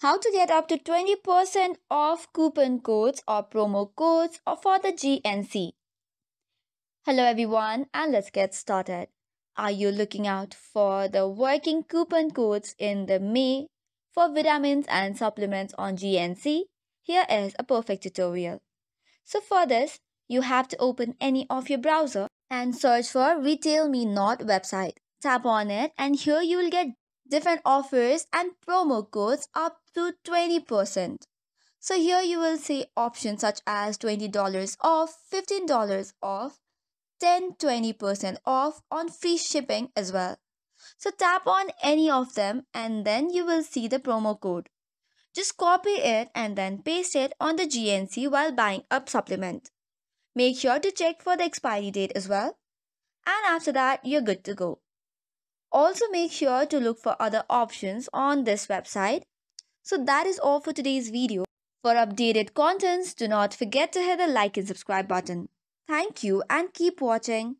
How to get up to 20% off coupon codes or promo codes for the GNC. Hello everyone, and let's get started. Are you looking out for the working coupon codes in the May for vitamins and supplements on GNC? Here is a perfect tutorial. So for this, you have to open any of your browser and search for Retail Me Not website. Tap on it and here you will get different offers and promo codes up to 20%. So here you will see options such as $20 off, $15 off, 10-20% off on free shipping as well. So tap on any of them and then you will see the promo code. Just copy it and then paste it on the GNC while buying a supplement. Make sure to check for the expiry date as well. And after that, you're good to go. Also, make sure to look for other options on this website. So, that is all for today's video. For updated contents, do not forget to hit the like and subscribe button. Thank you and keep watching.